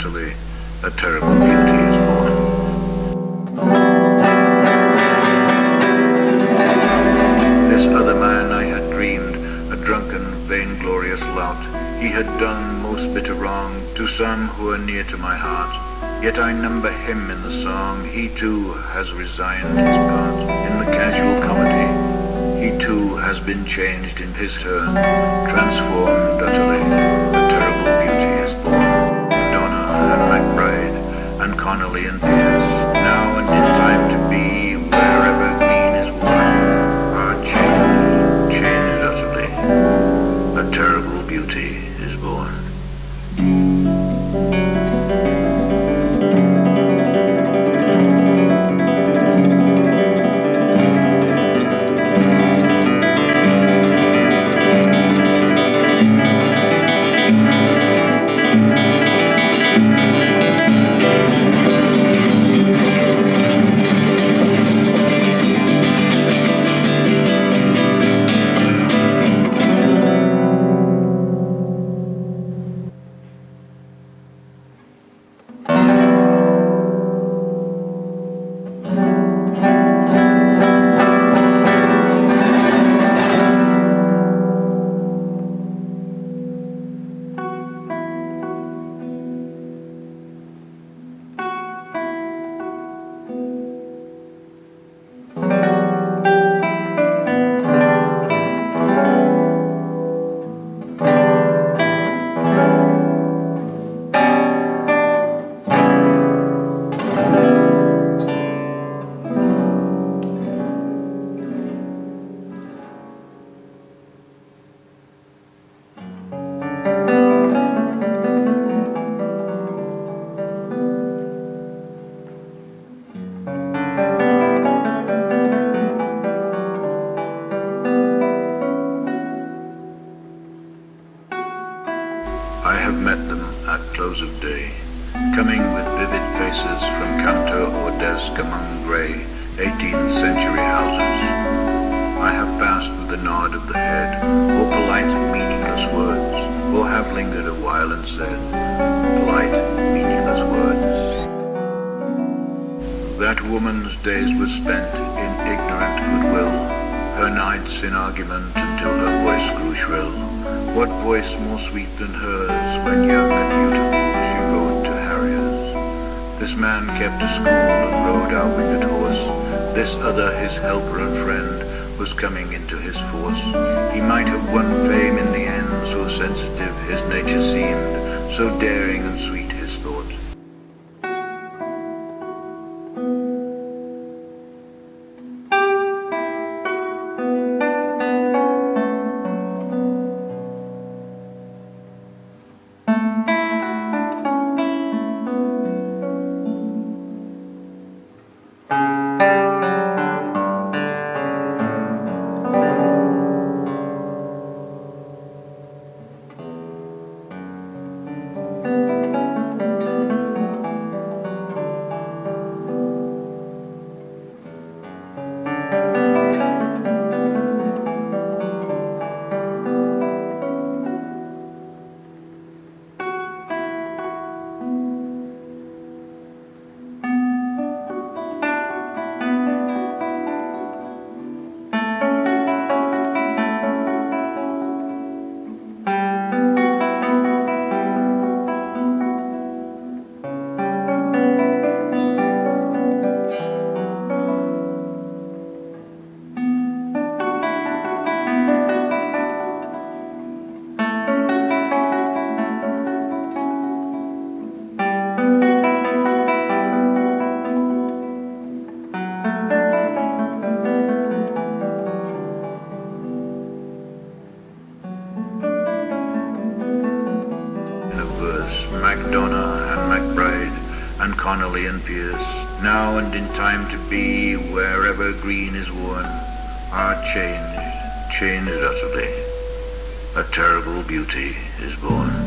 utterly, a terrible beauty is born. This other man I had dreamed, a drunken, vainglorious lout. He had done most bitter wrong to some who are near to my heart. Yet I number him in the song. He too has resigned his part in the casual comedy. He too has been changed in his turn, transformed utterly. A terrible beauty is born. Donna and MacBride and Connolly and Pierce, now and in time to be, wherever green is worn, are changed, changed utterly. A terrible beauty is born. I have met them at close of day, coming with vivid faces from counter or desk among grey 18th century houses. I have passed with a nod of the head, or polite meaningless words, or have lingered a while and said polite meaningless words. That woman's days were spent in ignorant goodwill, her nights in argument until her voice grew shrill. What voice more sweet than hers when young and beautiful she rode to harriers? This man kept a school and rode our winged horse. This other, his helper and friend, was coming into his force. He might have won fame in the end, so sensitive his nature seemed, so daring and sweet his thought. Donna and MacBride and Connolly and Pierce, now and in time to be, wherever green is worn, are changed, changed utterly. A terrible beauty is born.